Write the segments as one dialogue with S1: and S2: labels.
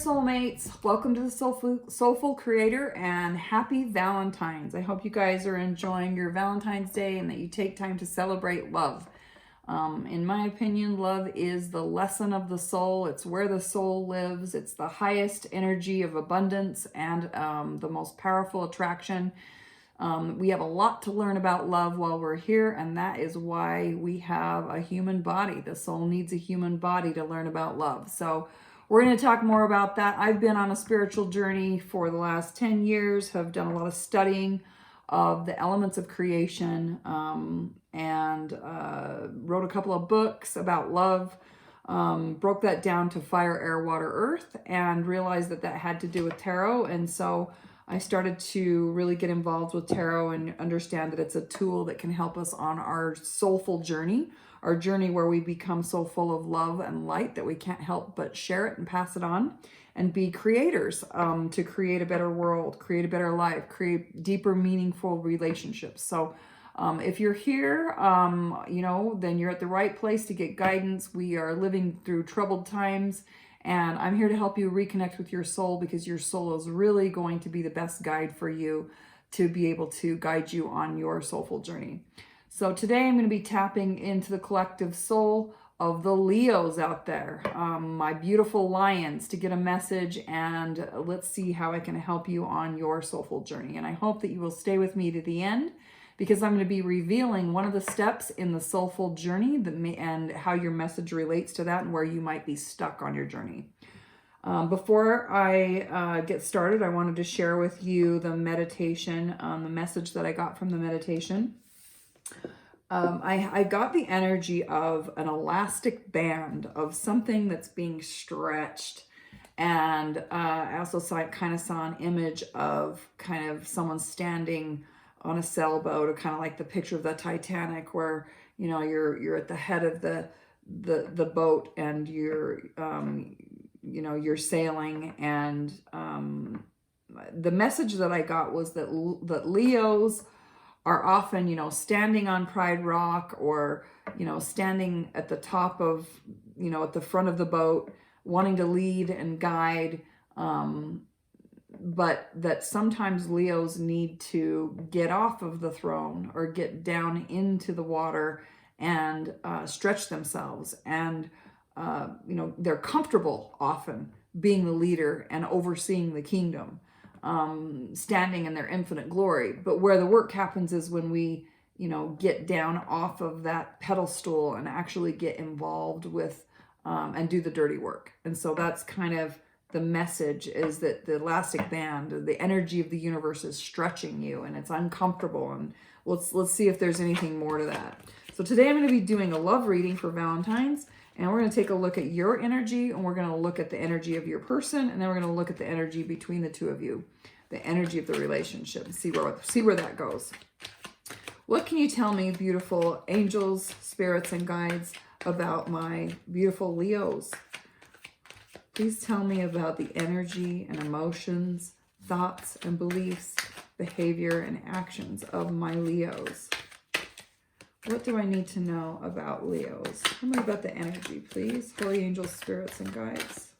S1: soulmates. Welcome to the Soulful Creator and happy Valentine's. I hope you guys are enjoying your Valentine's Day and that you take time to celebrate love. In my opinion, love is the lesson of the soul. It's where the soul lives. It's the highest energy of abundance and the most powerful attraction. We have a lot to learn about love while we're here, and that is why we have a human body. The soul needs a human body to learn about love. So we're going to talk more about that. I've been on a spiritual journey for the last 10 years, have done a lot of studying of the elements of creation, and wrote a couple of books about love, broke that down to fire, air, water, earth, and realized that that had to do with tarot. And so I started to really get involved with tarot and understand that it's a tool that can help us on our soulful journey, our journey where we become so full of love and light that we can't help but share it and pass it on and be creators, to create a better world, create a better life, create deeper, meaningful relationships. So if you're here, then you're at the right place to get guidance. We are living through troubled times, and I'm here to help you reconnect with your soul, because your soul is really going to be the best guide for you to be able to guide you on your soulful journey. So today I'm going to be tapping into the collective soul of the Leos out there, my beautiful lions, to get a message, and let's see how I can help you on your soulful journey. And I hope that you will stay with me to the end, because I'm going to be revealing one of the steps in the soulful journey and how your message relates to that and where you might be stuck on your journey. Before I get started, I wanted to share with you the meditation, the message that I got from the meditation. I got the energy of an elastic band, of something that's being stretched. And I also kind of saw an image of kind of someone standing on a sailboat, or kind of like the picture of the Titanic, where you're at the head of the boat, and you're sailing. And the message that I got was that Leos are often, standing on Pride Rock, or, standing at the top of, at the front of the boat, wanting to lead and guide. But that sometimes Leos need to get off of the throne or get down into the water and stretch themselves. And, they're comfortable often being the leader and overseeing the kingdom, standing in their infinite glory. But where the work happens is when we, get down off of that pedestal and actually get involved with and do the dirty work. And so that's kind of the message, is that the elastic band, the energy of the universe, is stretching you, and it's uncomfortable. And let's see if there's anything more to that. So today I'm going to be doing a love reading for Valentine's, and we're going to take a look at your energy, and we're going to look at the energy of your person, and then we're going to look at the energy between the two of you, the energy of the relationship, and see where that goes. What can you tell me, beautiful angels, spirits, and guides, about my beautiful Leos? Please tell me about the energy and emotions, thoughts and beliefs, behavior and actions of my Leos. What do I need to know about Leos? Tell me about the energy, please. Holy angels, spirits, and guides.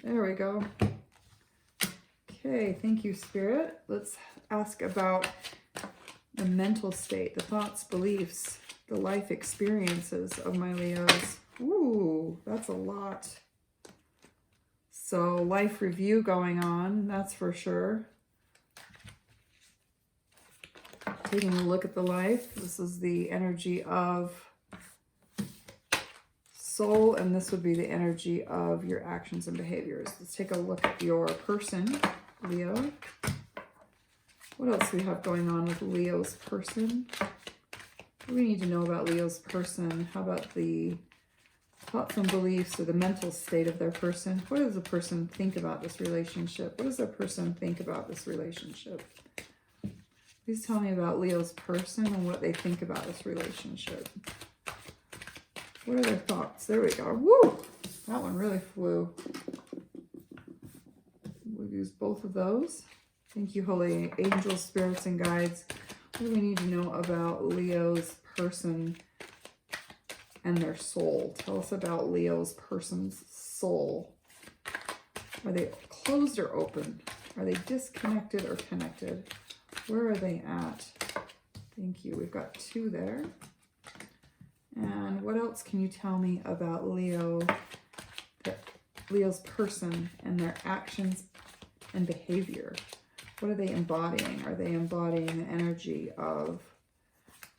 S1: There we go. Okay, thank you, Spirit. Let's ask about the mental state, the thoughts, beliefs, the life experiences of my Leos. Ooh, that's a lot. So life review going on, that's for sure. Taking a look at the life. This is the energy of soul, and this would be the energy of your actions and behaviors. Let's take a look at your person, Leo. What else do we have going on with Leo's person? What do we need to know about Leo's person? How about the thoughts and beliefs, or the mental state of their person? What does the person think about this relationship? What does their person think about this relationship? Please tell me about Leo's person and what they think about this relationship. What are their thoughts? There we go. Woo! That one really flew. We'll use both of those. Thank you, holy angels, spirits, and guides. What do we need to know about Leo's person and their soul? Tell us about Leo's person's soul. Are they closed or open? Are they disconnected or connected? Where are they at? Thank you. We've got 2 there. And what else can you tell me about Leo's person and their actions and behavior? What are they embodying? Are they embodying the energy of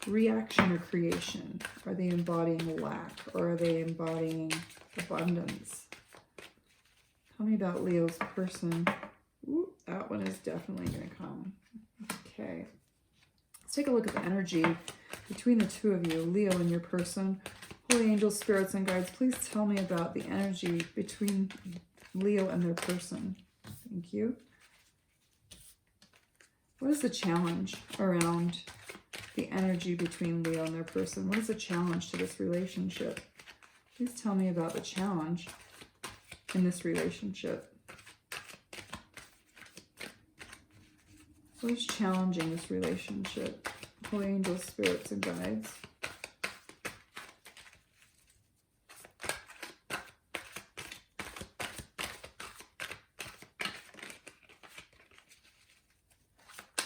S1: reaction or creation? Are they embodying lack, or are they embodying abundance? Tell me about Leo's person. Ooh, that one is definitely going to come. Okay. Let's take a look at the energy between the 2 of you, Leo and your person. Holy angels, spirits, and guides, please tell me about the energy between Leo and their person. Thank you. What is the challenge around the energy between Leo and their person? What is the challenge to this relationship? Please tell me about the challenge in this relationship. What is challenging this relationship? Holy angels, spirits, and guides.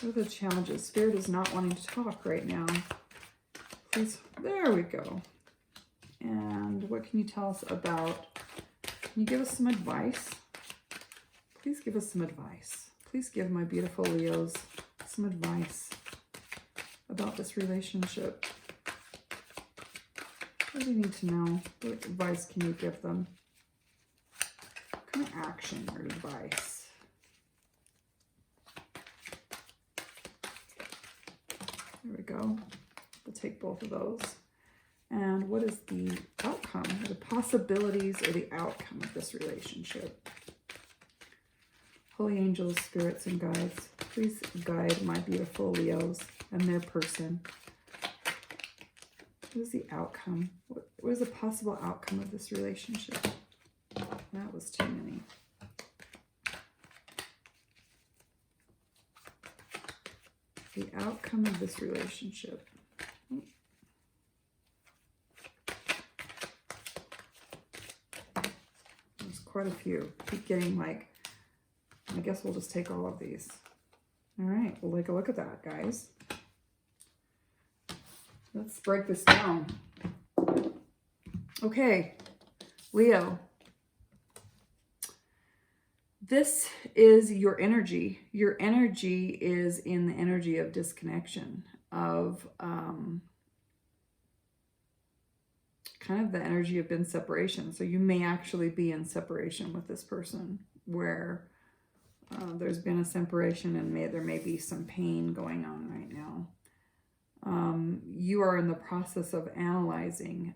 S1: What are the challenges? Spirit is not wanting to talk right now. Please, there we go. And what can you tell us about? Can you give us some advice? Please give us some advice. Please give my beautiful Leos some advice about this relationship. What do they need to know? What advice can you give them? What kind of action or advice? There we go. We'll take both of those. And what is the outcome, or the possibilities, or the outcome of this relationship? Holy angels, spirits, and guides, please guide my beautiful Leos and their person. What is the outcome? What is the possible outcome of this relationship? That was too many. The outcome of this relationship. There's quite a few. Keep getting like, I guess we'll just take all of these. All right, we'll take a look at that, guys. Let's break this down. Okay, Leo. This is your energy. Your energy is in the energy of disconnection, of kind of the energy of been separation. So you may actually be in separation with this person, where there's been a separation and there may be some pain going on right now. You are in the process of analyzing.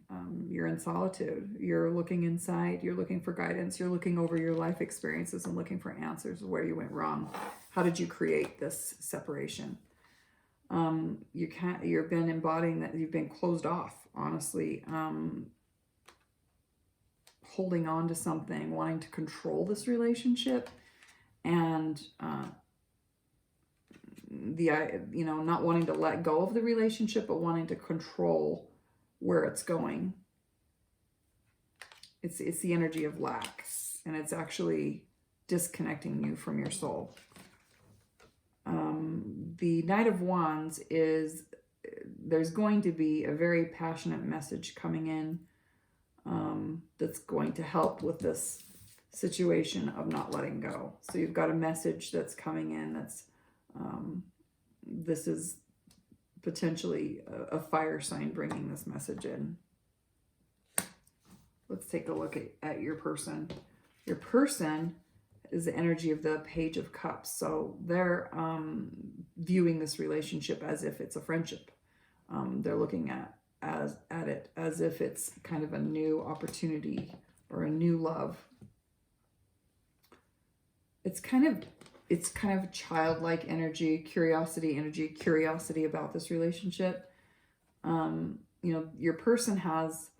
S1: You're in solitude. You're looking inside. You're looking for guidance. You're looking over your life experiences and looking for answers of where you went wrong. How did you create this separation? You've been embodying that. You've been closed off, honestly. Holding on to something, wanting to control this relationship, and not wanting to let go of the relationship, but wanting to control where it's going. It's the energy of lack, and it's actually disconnecting you from your soul. The Knight of Wands is, there's going to be a very passionate message coming in that's going to help with this situation of not letting go. So you've got a message that's coming in that's this is potentially a fire sign bringing this message in. Let's take a look at your person. Your person is the energy of the Page of Cups. So they're viewing this relationship as if it's a friendship. They're looking at it as if it's kind of a new opportunity or a new love. It's kind of it's kind of childlike energy, curiosity about this relationship. You know, your person has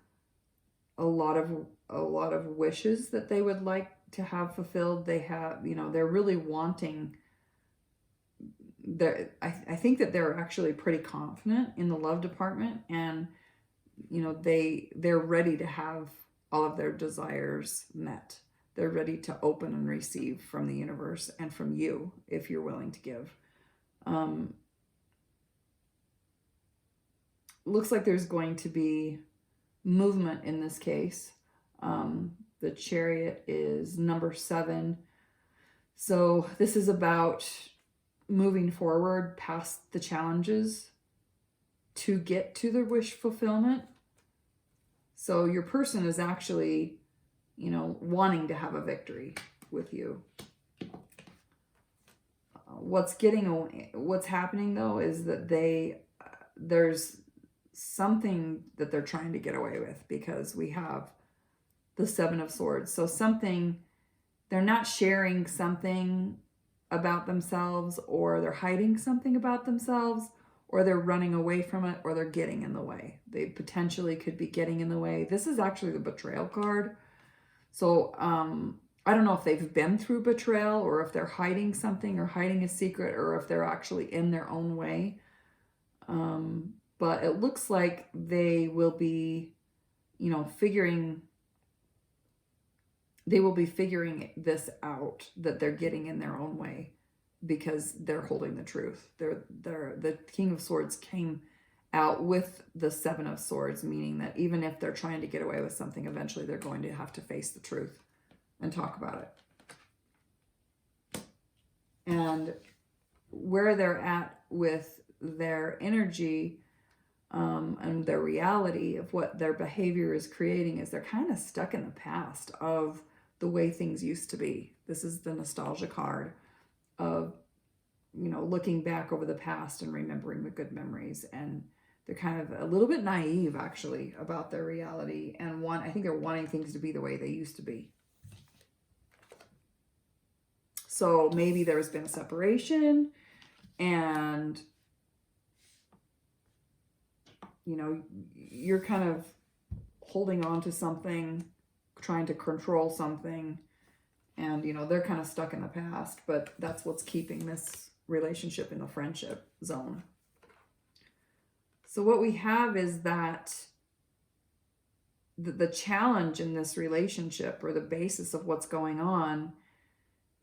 S1: a lot of wishes that they would like to have fulfilled. They have, you know, they're really wanting. I think that they're actually pretty confident in the love department, and you know, they're ready to have all of their desires met. They're ready to open and receive from the universe and from you if you're willing to give. Looks like there's going to be movement in this case. The Chariot is number 7. So this is about moving forward past the challenges to get to the wish fulfillment. So your person is actually, you know, wanting to have a victory with you. What's happening though is that there's something that they're trying to get away with, because we have the 7 of Swords. So they're not sharing something about themselves, or they're hiding something about themselves, or they're running away from it, or they're getting in the way. They potentially could be getting in the way. This is actually the Betrayal card. So I don't know if they've been through betrayal, or if they're hiding something or hiding a secret, or if they're actually in their own way. But it looks like they will be, you know, figuring this out, that they're getting in their own way because they're holding the truth. The King of Swords came out with the 7 of Swords, meaning that even if they're trying to get away with something, eventually they're going to have to face the truth and talk about it. And where they're at with their energy and their reality of what their behavior is creating is they're kind of stuck in the past of the way things used to be. This is the nostalgia card of, you know, looking back over the past and remembering the good memories. And they're kind of a little bit naive actually about their reality, and I think they're wanting things to be the way they used to be. So maybe there's been a separation, and you know, you're kind of holding on to something, trying to control something, and you know, they're kind of stuck in the past, but that's what's keeping this relationship in the friendship zone. So what we have is that the challenge in this relationship, or the basis of what's going on,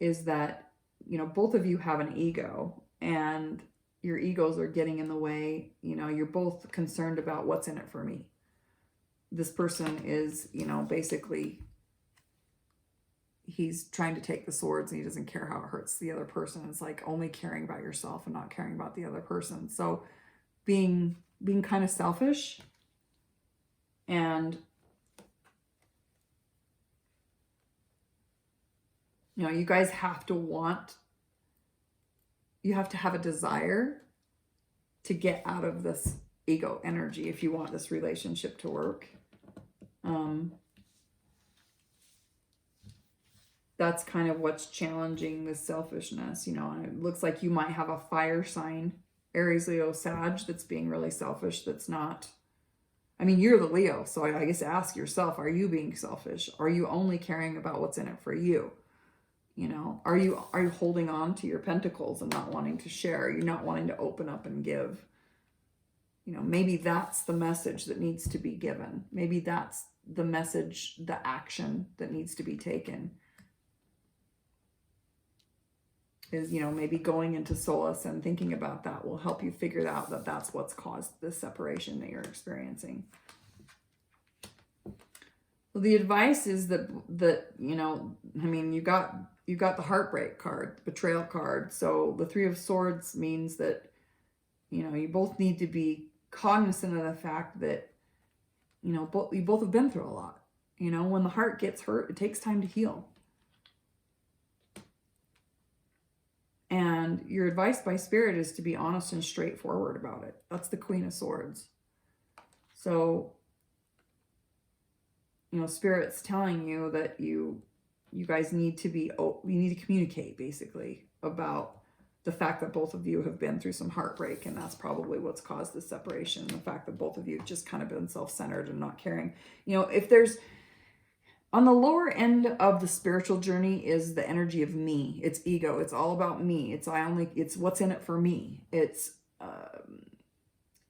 S1: is that, you know, both of you have an ego, and your egos are getting in the way. You know, you're both concerned about what's in it for me. This person is, you know, basically he's trying to take the swords, and he doesn't care how it hurts the other person. It's like only caring about yourself and not caring about the other person. So being kind of selfish, and you know, you guys have to have a desire to get out of this ego energy if you want this relationship to work. That's kind of what's challenging this selfishness, you know. And it looks like you might have a fire sign, Aries, Leo, Sag, that's being really selfish. That's not, I mean, you're the Leo, so I guess ask yourself, are you being selfish? Are you only caring about what's in it for you? You know, are you holding on to your pentacles and not wanting to share? Are you not wanting to open up and give? You know, maybe that's the message that needs to be given. Maybe that's the message, the action that needs to be taken. Is, you know, maybe going into solace and thinking about that will help you figure out that that's what's caused this separation that you're experiencing. Well, the advice is that you know, I mean, you got the heartbreak card, the betrayal card. So the 3 of Swords means that, you know, you both need to be cognizant of the fact that, you know, you both have been through a lot. You know, when the heart gets hurt, it takes time to heal. And your advice by Spirit is to be honest and straightforward about it. That's the Queen of Swords. So, you know, Spirit's telling you that you you guys need to you need to communicate basically about the fact that both of you have been through some heartbreak, and that's probably what's caused this separation. The fact that both of you have just kind of been self-centered and not caring. You know, if there's, on the lower end of the spiritual journey is the energy of me. It's ego. It's all about me. It's what's in it for me. It's,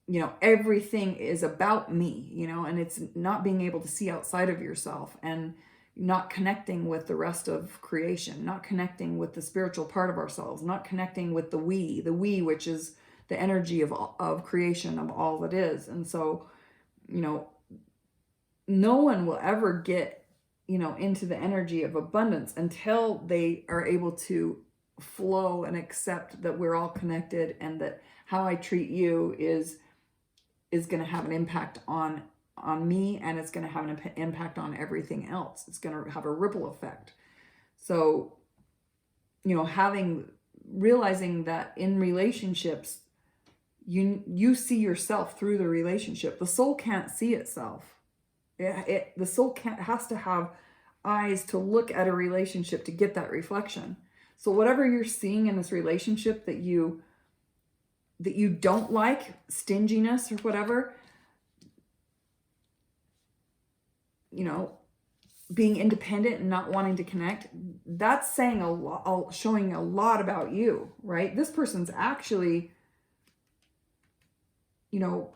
S1: you know, everything is about me, you know, and it's not being able to see outside of yourself and not connecting with the rest of creation, not connecting with the spiritual part of ourselves, not connecting with the we, which is the energy of creation, of all that is. And so, you know, no one will ever get, you know, into the energy of abundance until they are able to flow and accept that we're all connected, and that how I treat you is going to have an impact on me, and it's going to have an impact on everything else. It's going to have a ripple effect. So, you know, realizing that in relationships, you see yourself through the relationship. The soul can't see itself. The soul has to have eyes to look at a relationship to get that reflection. So whatever you're seeing in this relationship that you don't like, stinginess or whatever, you know, being independent and not wanting to connect, that's saying showing a lot about you, right? This person's actually, you know,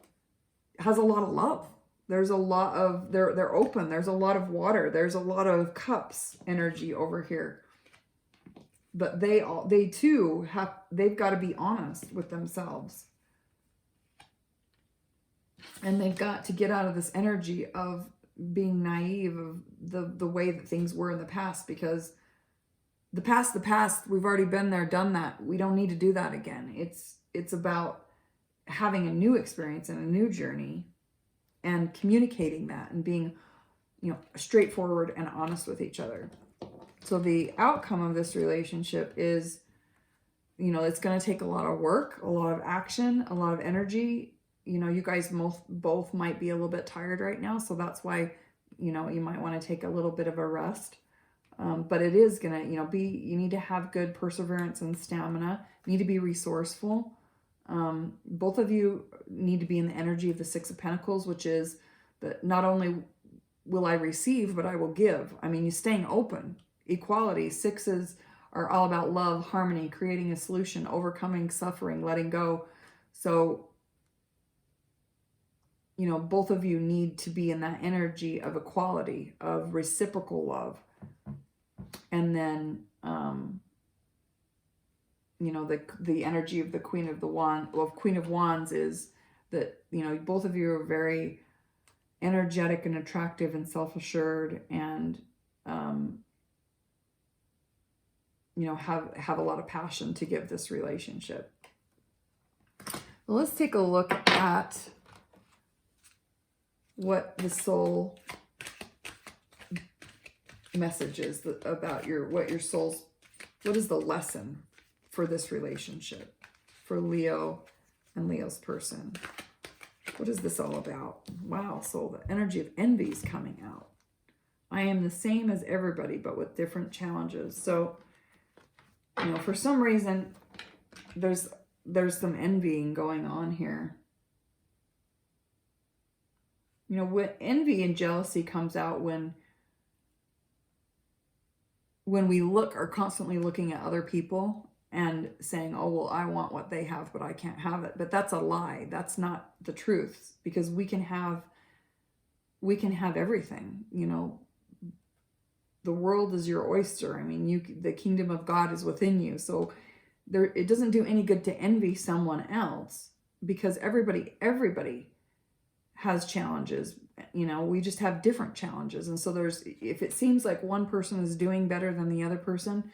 S1: has a lot of love. There's a lot of, they're open. There's a lot of water. There's a lot of cups energy over here. But they've got to be honest with themselves. And they've got to get out of this energy of being naive of the way that things were in the past, because the past, we've already been there, done that. We don't need to do that again. It's about having a new experience and a new journey, and communicating that and being, you know, straightforward and honest with each other. So the outcome of this relationship is, you know, it's going to take a lot of work, a lot of action, a lot of energy. You know, you guys both might be a little bit tired right now. So that's why, you know, you might want to take a little bit of a rest. But it is going to, you know, you need to have good perseverance and stamina. You need to be resourceful. Both of you need to be in the energy of the Six of Pentacles, which is that not only will I receive, but I will give. I mean, you're staying open. Equality. Sixes are all about love, harmony, creating a solution, overcoming suffering, letting go. So, you know, both of you need to be in that energy of equality, of reciprocal love. And then, you know, the energy of the Queen of Wands is that, you know, both of you are very energetic and attractive and self-assured, and, you know, have a lot of passion to give this relationship. Well, let's take a look at what the soul message is about what is the lesson for this relationship for Leo and Leo's person. What is this all about? Wow, soul, the energy of envy is coming out. I am the same as everybody, but with different challenges. So, you know, for some reason, there's some envying going on here. You know, what envy and jealousy comes out when we are constantly looking at other people and saying, oh, well, I want what they have, but I can't have it. But that's a lie. That's not the truth, because we can have everything. You know, the world is your oyster. I mean, the kingdom of God is within you. So it doesn't do any good to envy someone else, because everybody has challenges. You know, we just have different challenges. And so if it seems like one person is doing better than the other person,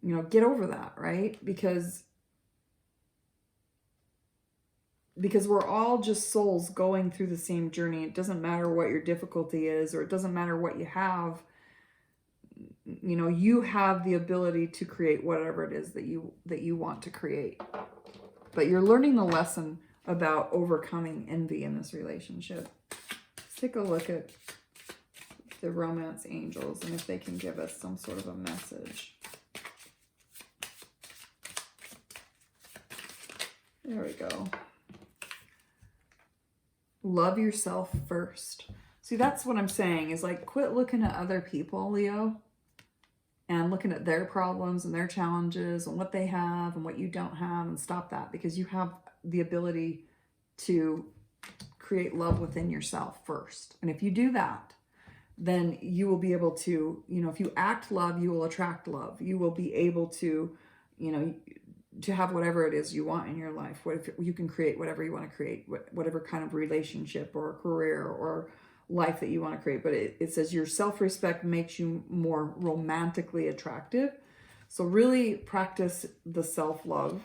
S1: you know, get over that, right? Because we're all just souls going through the same journey. It doesn't matter what your difficulty is, or it doesn't matter what you have. You know, you have the ability to create whatever it is that you want to create. But you're learning the lesson about overcoming envy in this relationship. Let's take a look at the romance angels, and if they can give us some sort of a message. There we go. Love yourself first. See, that's what I'm saying, is like, quit looking at other people, Leo, and looking at their problems and their challenges and what they have and what you don't have, and stop that, because you have the ability to create love within yourself first. And if you do that, then you will be able to, you know, if you act love, you will attract love. You will be able to, you know, to have whatever it is you want in your life. What if you can create whatever you want to create, whatever kind of relationship or career or life that you want to create. But it says your self-respect makes you more romantically attractive. So really practice the self-love.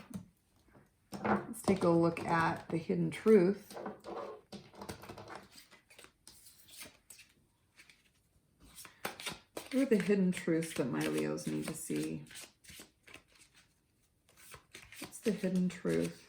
S1: Let's take a look at the hidden truth. What are the hidden truths that my Leos need to see? What's the hidden truth?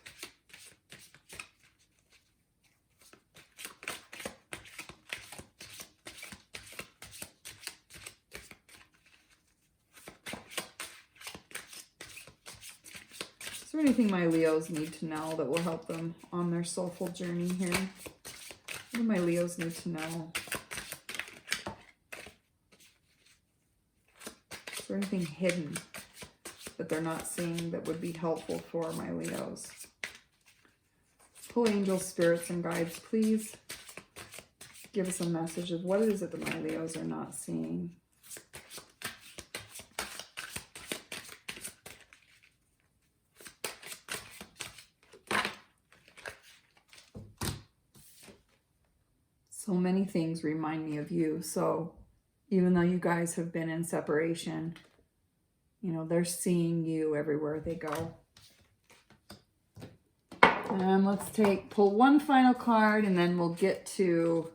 S1: Is there anything my Leos need to know that will help them on their soulful journey here? What do my Leos need to know? Is there anything hidden that they're not seeing that would be helpful for my Leos? Holy angels, spirits, and guides, please give us a message of what is it that my Leos are not seeing. So many things remind me of you. So even though you guys have been in separation, you know, they're seeing you everywhere they go. And let's pull one final card, and then we'll get to,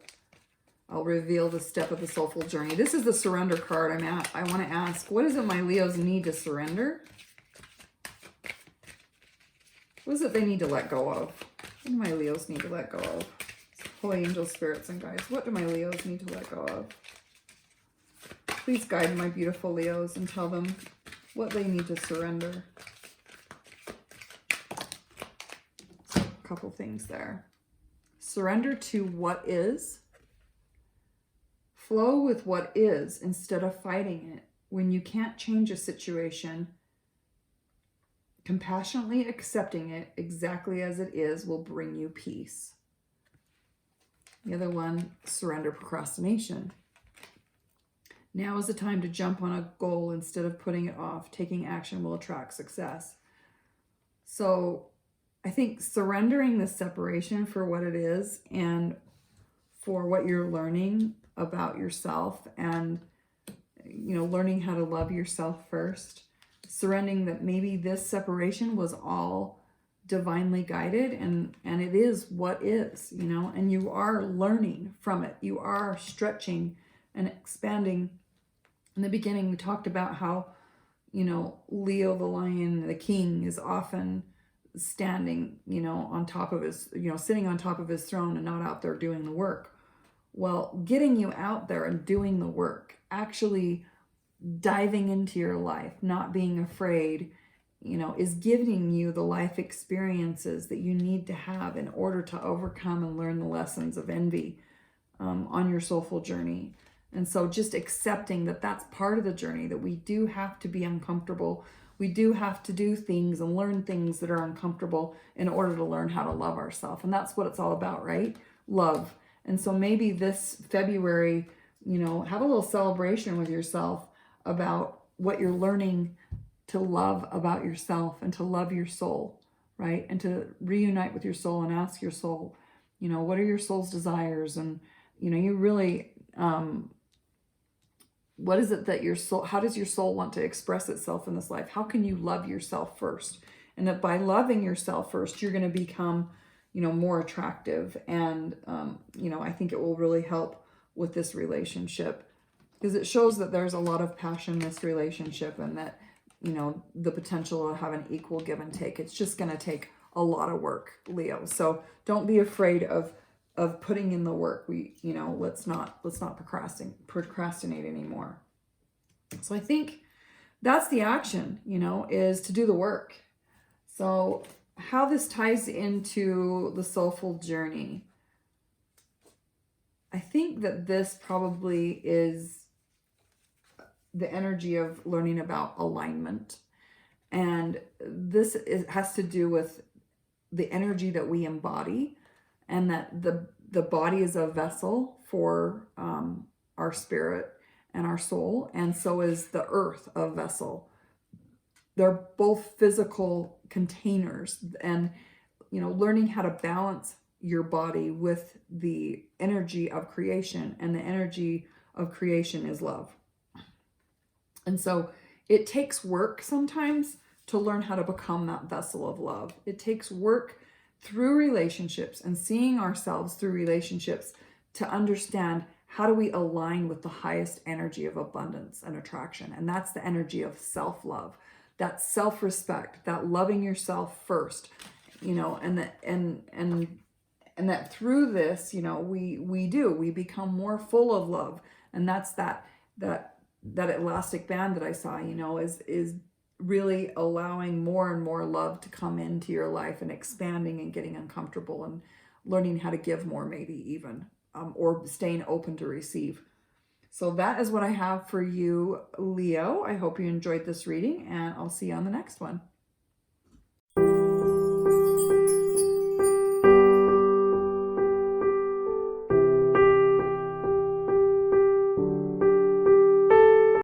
S1: I'll reveal the step of the soulful journey. This is the surrender card. I want to ask, what is it my Leos need to surrender? What is it they need to let go of? What do my Leos need to let go of? Holy angels, spirits, and guides, what do my Leos need to let go of? Please guide my beautiful Leos and tell them what they need to surrender. A couple things there. Surrender to what is. Flow with what is instead of fighting it. When you can't change a situation, compassionately accepting it exactly as it is will bring you peace. The other one, surrender procrastination. Now is the time to jump on a goal instead of putting it off. Taking action will attract success. So I think surrendering the separation for what it is and for what you're learning about yourself, and, you know, learning how to love yourself first. Surrendering that maybe this separation was all divinely guided, and it is what is, you know, and you are learning from it. You are stretching and expanding. In the beginning, we talked about how, you know, Leo the lion, the king, is often standing, you know, on top of his, you know, sitting on top of his throne and not out there doing the work. Well, getting you out there and doing the work, actually diving into your life, not being afraid, you know, is giving you the life experiences that you need to have in order to overcome and learn the lessons of envy on your soulful journey. And so just accepting that that's part of the journey, that we do have to be uncomfortable. We do have to do things and learn things that are uncomfortable in order to learn how to love ourselves. And that's what it's all about, right? Love. And so maybe this February, you know, have a little celebration with yourself about what you're learning to love about yourself and to love your soul, right? And to reunite with your soul and ask your soul, you know, what are your soul's desires? And, you know, you really, what is it that your soul, how does your soul want to express itself in this life? How can you love yourself first? And that by loving yourself first, you're going to become, you know, more attractive. And, you know, I think it will really help with this relationship, because it shows that there's a lot of passion in this relationship, and that, you know, the potential to have an equal give and take. It's just going to take a lot of work, Leo. So don't be afraid of of putting in the work. Let's not procrastinate anymore. So I think that's the action, is to do the work. So how this ties into the soulful journey, I think that this probably is the energy of learning about alignment. And this has to do with the energy that we embody, and that the body is a vessel for our spirit and our soul, and so is the earth a vessel. They're both physical containers, and learning how to balance your body with the energy of creation, and the energy of creation is love. And so it takes work sometimes to learn how to become that vessel of love. It takes work through relationships and seeing ourselves through relationships to understand how do we align with the highest energy of abundance and attraction. And that's the energy of self-love, that self-respect, that loving yourself first, and that through this, we become more full of love. And that's that elastic band that I saw, is really allowing more and more love to come into your life, and expanding and getting uncomfortable and learning how to give more, maybe even, or staying open to receive. So that is what I have for you, Leo. I hope you enjoyed this reading, and I'll see you on the next one.